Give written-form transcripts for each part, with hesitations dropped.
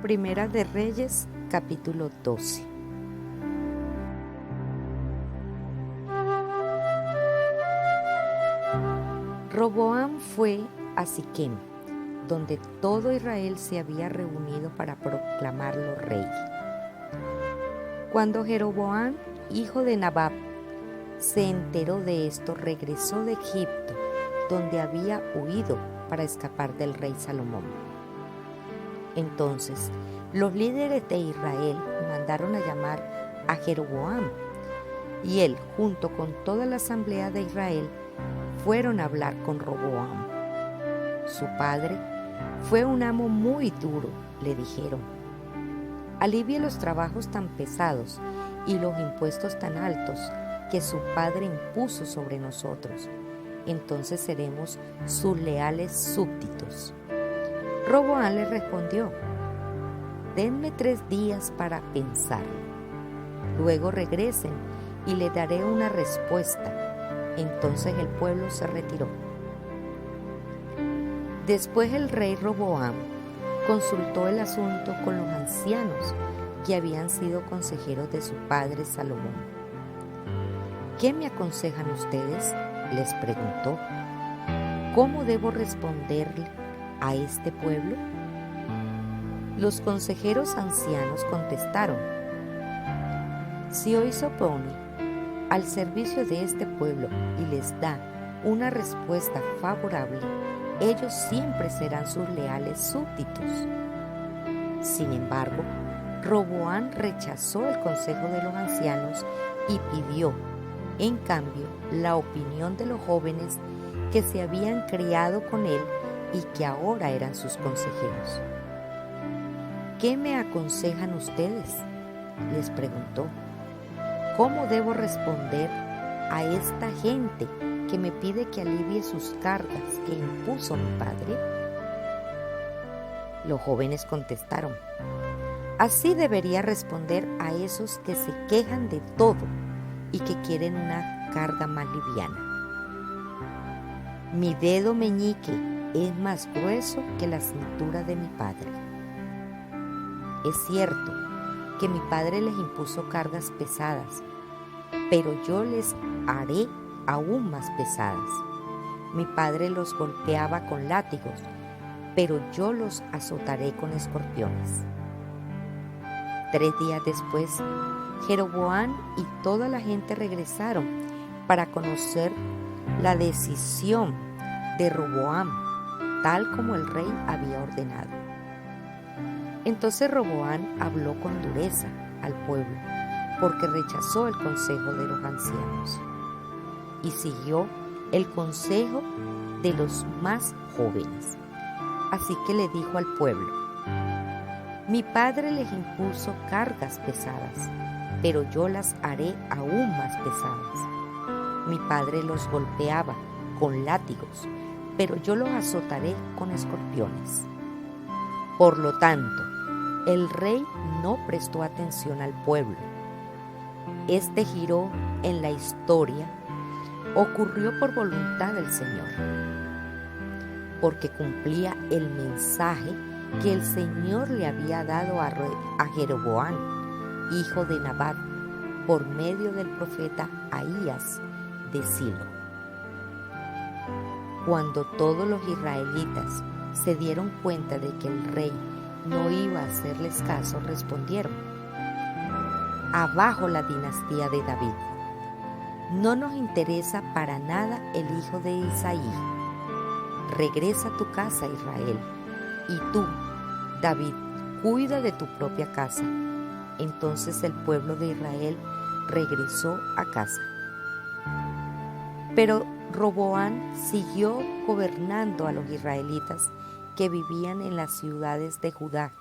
Primera de Reyes, capítulo 12. Roboam fue a Siquem, donde todo Israel se había reunido para proclamarlo rey. Cuando Jeroboam, hijo de Nabat, se enteró de esto, regresó de Egipto, donde había huido para escapar del rey Salomón. Entonces, los líderes de Israel mandaron a llamar a Jeroboam, y él, junto con toda la asamblea de Israel, fueron a hablar con Roboam. Su padre fue un amo muy duro, le dijeron. Alivie los trabajos tan pesados y los impuestos tan altos que su padre impuso sobre nosotros. Entonces seremos sus leales súbditos. Roboam le respondió: denme 3 días para pensarlo. Luego regresen y le daré una respuesta. Entonces el pueblo se retiró. Después el rey Roboam consultó el asunto con los ancianos que habían sido consejeros de su padre Salomón. ¿Qué me aconsejan ustedes?, les preguntó. ¿Cómo debo responderle a este pueblo? Los consejeros ancianos contestaron: si hoy se opone al servicio de este pueblo y les da una respuesta favorable, ellos siempre serán sus leales súbditos. Sin embargo, Roboam rechazó el consejo de los ancianos y pidió, en cambio, la opinión de los jóvenes que se habían criado con él y que ahora eran sus consejeros. ¿Qué me aconsejan ustedes?, les preguntó. ¿Cómo debo responder a esta gente que me pide que alivie sus cargas que impuso mi padre? Los jóvenes contestaron: así debería responder a esos que se quejan de todo y que quieren una carga más liviana. Mi dedo meñique es más grueso que la cintura de mi padre. Es cierto que mi padre les impuso cargas pesadas, pero yo les haré aún más pesadas. Mi padre los golpeaba con látigos, pero yo los azotaré con escorpiones. 3 días después, Jeroboam y toda la gente regresaron para conocer la decisión de Roboam, tal como el rey había ordenado. Entonces Roboam habló con dureza al pueblo, porque rechazó el consejo de los ancianos y siguió el consejo de los más jóvenes. Así que le dijo al pueblo: mi padre les impuso cargas pesadas, pero yo las haré aún más pesadas. Mi padre los golpeaba con látigos, pero yo los azotaré con escorpiones. Por lo tanto, el rey no prestó atención al pueblo. Este giro en la historia ocurrió por voluntad del Señor, porque cumplía el mensaje que el Señor le había dado a Jeroboam, hijo de Nabat, por medio del profeta Ahías de Silo. Cuando todos los israelitas se dieron cuenta de que el rey no iba a hacerles caso, respondieron: abajo la dinastía de David. No nos interesa para nada el hijo de Isaí. Regresa a tu casa, Israel, y tú, David, cuida de tu propia casa. Entonces el pueblo de Israel regresó a casa. Pero Roboam siguió gobernando a los israelitas que vivían en las ciudades de Judá.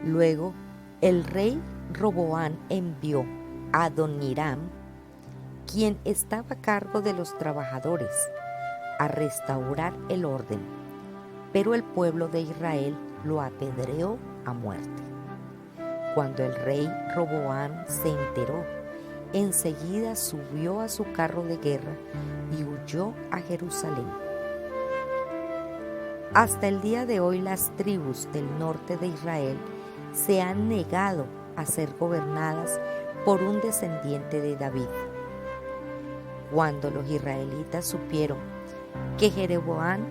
Luego, el rey Roboam envió a Adoniram, quien estaba a cargo de los trabajadores, a restaurar el orden, pero el pueblo de Israel lo apedreó a muerte. Cuando el rey Roboam se enteró, enseguida subió a su carro de guerra y huyó a Jerusalén. Hasta el día de hoy las tribus del norte de Israel se han negado a ser gobernadas por un descendiente de David. Cuando los israelitas supieron que Jeroboam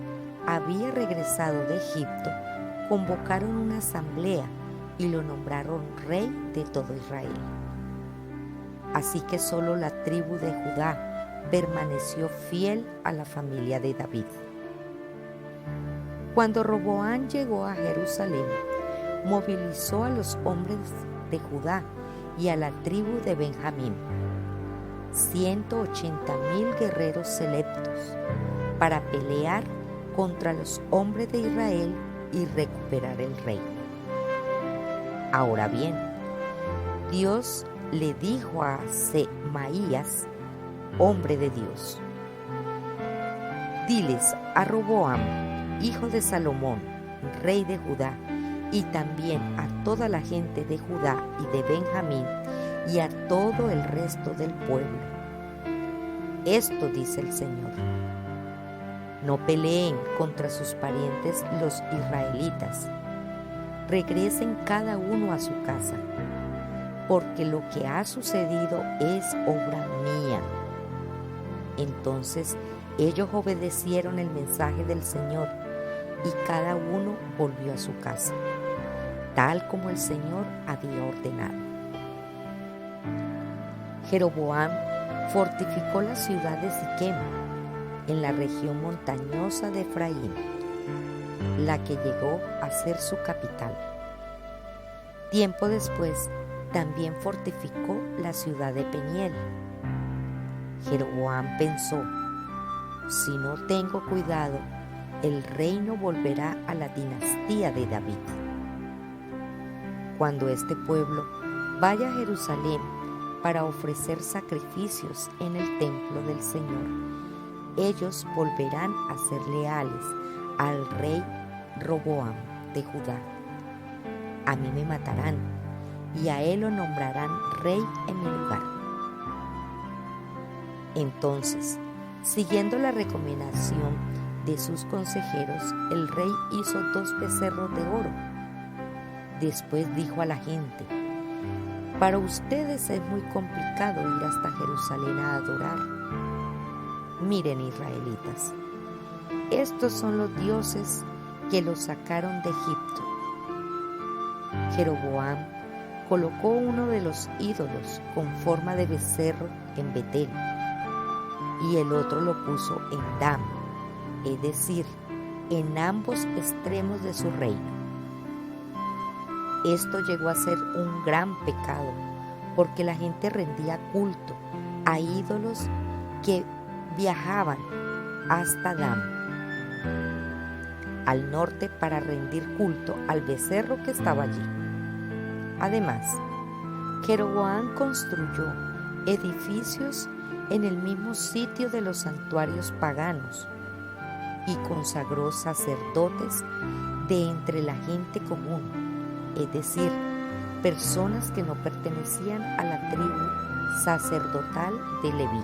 había regresado de Egipto, convocaron una asamblea y lo nombraron rey de todo Israel. Así que solo la tribu de Judá permaneció fiel a la familia de David. Cuando Roboam llegó a Jerusalén, movilizó a los hombres de Judá y a la tribu de Benjamín, 180,000 guerreros selectos, para pelear contra los hombres de Israel y recuperar el reino. Ahora bien, Dios le dijo a Semaías, hombre de Dios: diles a Roboam, hijo de Salomón, rey de Judá, y también a toda la gente de Judá y de Benjamín y a todo el resto del pueblo: esto dice el Señor: no peleen contra sus parientes los israelitas, regresen cada uno a su casa, porque lo que ha sucedido es obra mía. Entonces ellos obedecieron el mensaje del Señor y cada uno volvió a su casa, tal como el Señor había ordenado. Jeroboam fortificó la ciudad de Siquem, en la región montañosa de Efraín, la que llegó a ser su capital. Tiempo después, también fortificó la ciudad de Peniel. Jeroboam pensó: si no tengo cuidado, el reino volverá a la dinastía de David. Cuando este pueblo vaya a Jerusalén para ofrecer sacrificios en el templo del Señor, ellos volverán a ser leales al rey Roboam de Judá. A mí me matarán y a él lo nombrarán rey en mi lugar. Entonces, siguiendo la recomendación de sus consejeros, el rey hizo 2 becerros de oro. Después dijo a la gente: para ustedes es muy complicado ir hasta Jerusalén a adorar. Miren, israelitas, estos son los dioses que los sacaron de Egipto. Jeroboam colocó uno de los ídolos con forma de becerro en Betel y el otro lo puso en Dan, es decir, en ambos extremos de su reino. Esto llegó a ser un gran pecado, porque la gente rendía culto a ídolos que viajaban hasta Dan, al norte, para rendir culto al becerro que estaba allí. Además, Jeroboam construyó edificios en el mismo sitio de los santuarios paganos y consagró sacerdotes de entre la gente común, es decir, personas que no pertenecían a la tribu sacerdotal de Leví.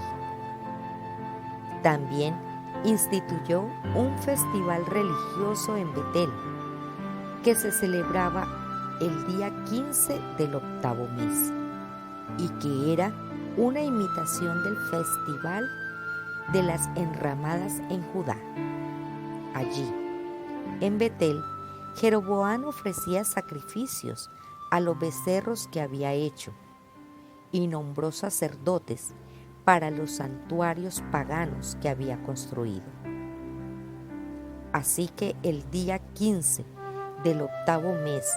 También instituyó un festival religioso en Betel, que se celebraba el día 15 del 8º mes y que era una imitación del festival de las enramadas en Judá. Allí, en Betel, Jeroboam ofrecía sacrificios a los becerros que había hecho y nombró sacerdotes para los santuarios paganos que había construido. Así que el día 15 del 8º mes,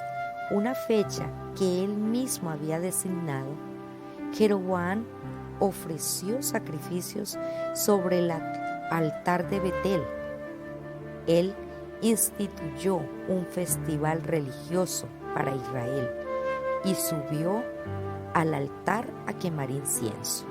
una fecha que él mismo había designado, Jeroboam ofreció sacrificios sobre el altar de Betel. Él instituyó un festival religioso para Israel y subió al altar a quemar incienso.